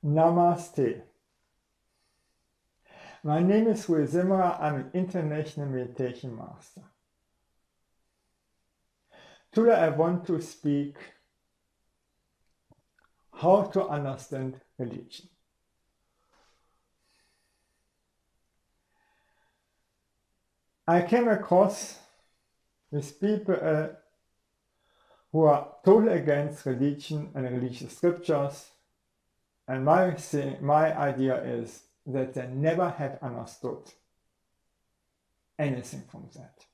Namaste. My name is Sri Aurobindo. I'm an international meditation master. Today I want to speak how to understand religion. I came across with people who are totally against religion and religious scriptures, and my idea is that they never have understood anything from that.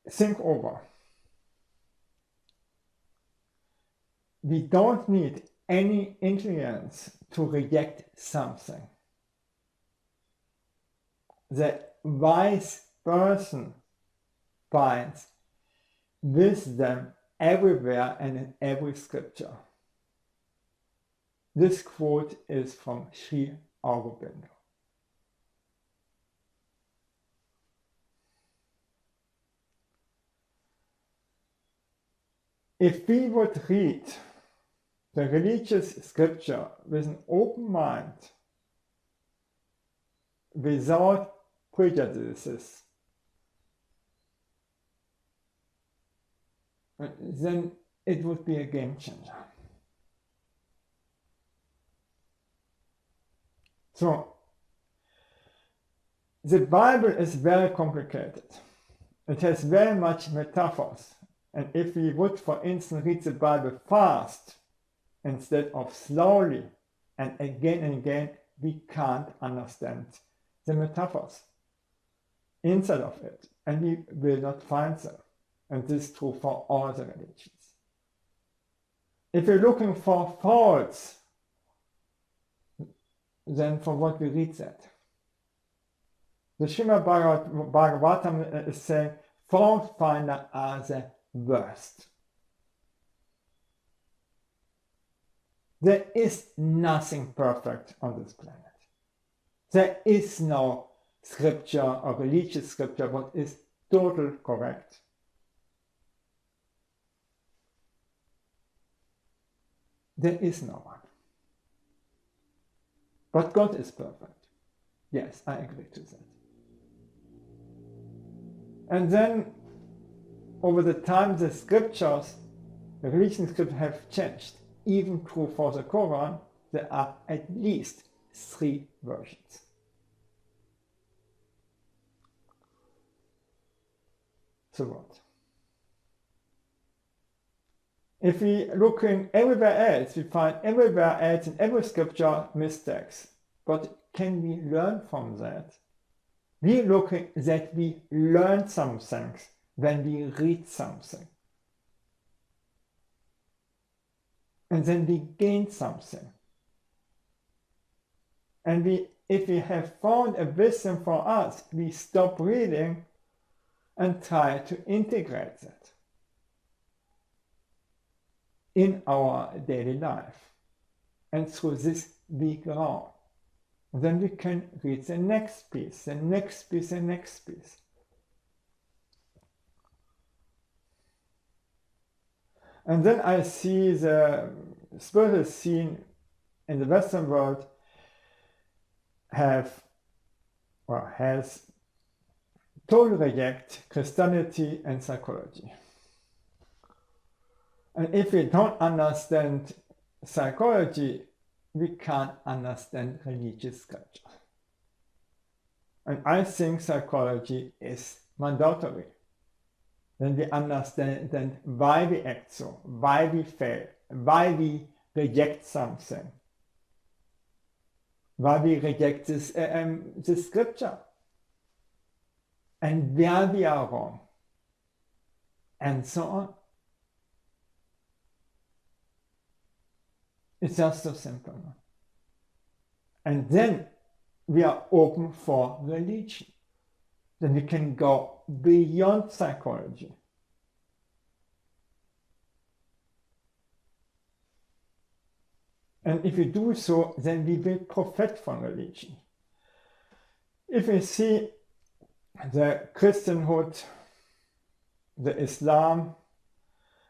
Think over. We don't need any intelligence to reject something. The wise person finds wisdom everywhere and in every scripture. This quote is from Sri Aurobindo. If we would read the religious scripture with an open mind, without prejudices, then it would be a game changer. So, the Bible is very complicated. It has very much metaphors. And if we would, for instance, read the Bible fast instead of slowly and again, we can't understand the metaphors inside of it. And we will not find them. And this is true for all the religions. If you're looking for faults, then for what we read that? The Srimad Bhagavatam is saying, Faultfinder are the worst. There is nothing perfect on this planet. There is no scripture or religious scripture what is totally correct. There is no one. But God is perfect. Yes, I agree to that. And then, over the time, the scriptures, the religious scriptures have changed. Even true for the Quran, there are at least 3 versions. So what? If we look in everywhere else, we find everywhere else in every scripture mistakes. But can we learn from that? We look that we learn some things when we read something. And then we gain something. And if we have found a wisdom for us, we stop reading and try to integrate that in our daily life. And through this we grow. Then we can read the next piece, the next piece, the next piece. And then I see the spiritual scene in the Western world has totally reject Christianity and psychology. And if we don't understand psychology, we can't understand religious scripture. And I think psychology is mandatory. Then we understand then why we act so, why we fail, why we reject something, why we reject this scripture, and where we are wrong, and so on. It's just so simple. And then we are open for religion. Then we can go beyond psychology. And if we do so, then we will profit from religion. If we see the Christianhood, the Islam,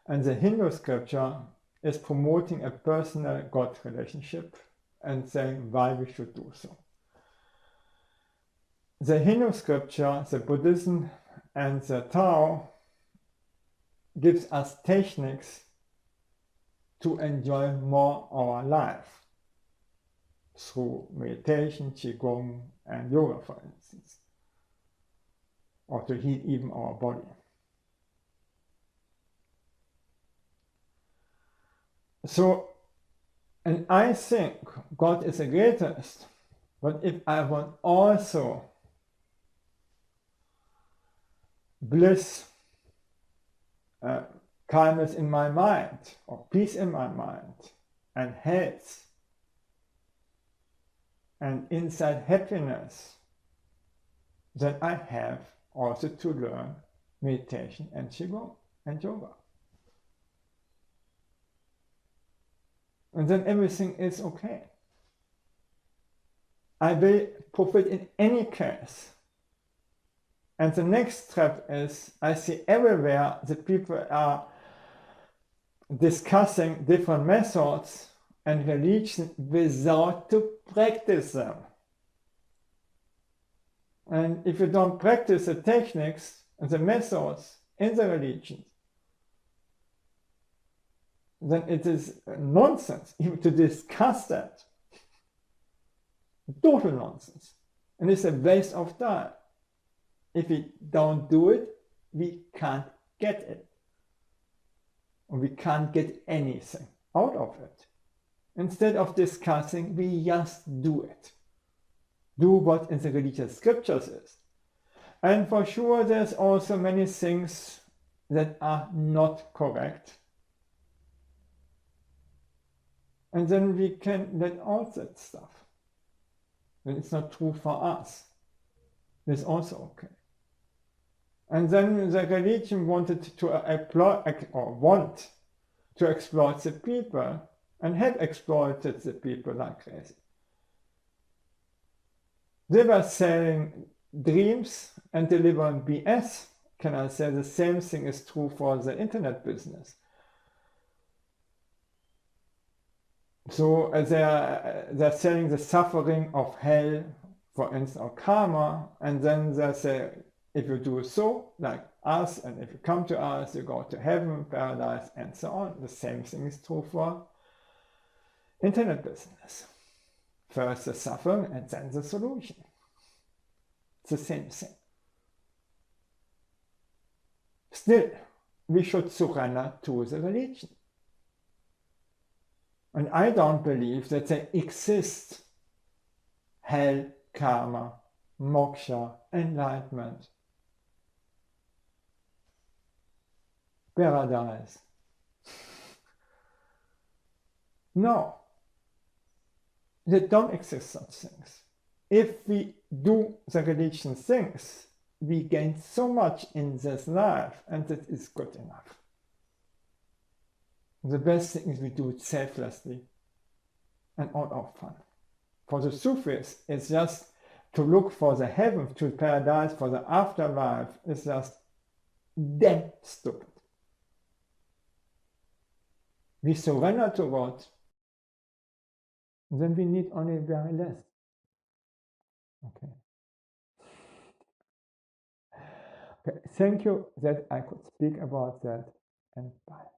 and the Hindu scripture is promoting a personal God relationship and saying why we should do so. The Hindu scripture, the Buddhism, and the Tao gives us techniques to enjoy more our life through meditation, qigong, and yoga, for instance, or to heal even our body. So, and I think God is the greatest, but if I want also bliss, calmness in my mind, or peace in my mind, and health, and inside happiness, then I have also to learn meditation and qigong and yoga. And then everything is okay. I will profit in any case. And the next step is, I see everywhere that people are discussing different methods and religion without to practice them. And if you don't practice the techniques and the methods in the religion, then it is nonsense even to discuss that. Total nonsense. And it's a waste of time. If we don't do it, we can't get it. Or we can't get anything out of it. Instead of discussing, we just do it. Do what in the religious scriptures is. And for sure, there's also many things that are not correct. And then we can let out that stuff. When it's not true for us. It's also okay. And then the religion wanted to want to exploit the people and have exploited the people like crazy. They were selling dreams and delivering BS. Can I say the same thing is true for the internet business? So they're selling the suffering of hell, for instance, or karma, and then they say, if you do so, like us, and if you come to us, you go to heaven, paradise, and so on. The same thing is true for internet business. First the suffering, and then the solution. It's the same thing. Still, we should surrender to the religion. And I don't believe that there exists hell, karma, moksha, enlightenment, paradise. No, there don't exist such things. If we do the religion things, we gain so much in this life, and that is good enough. The best thing is we do it selflessly and out of fun. For the Sufis, it's just to look for the heaven, to paradise, for the afterlife, is just damn stupid. We surrender to God, then we need only very less. Okay. Okay, thank you that I could speak about that, and bye.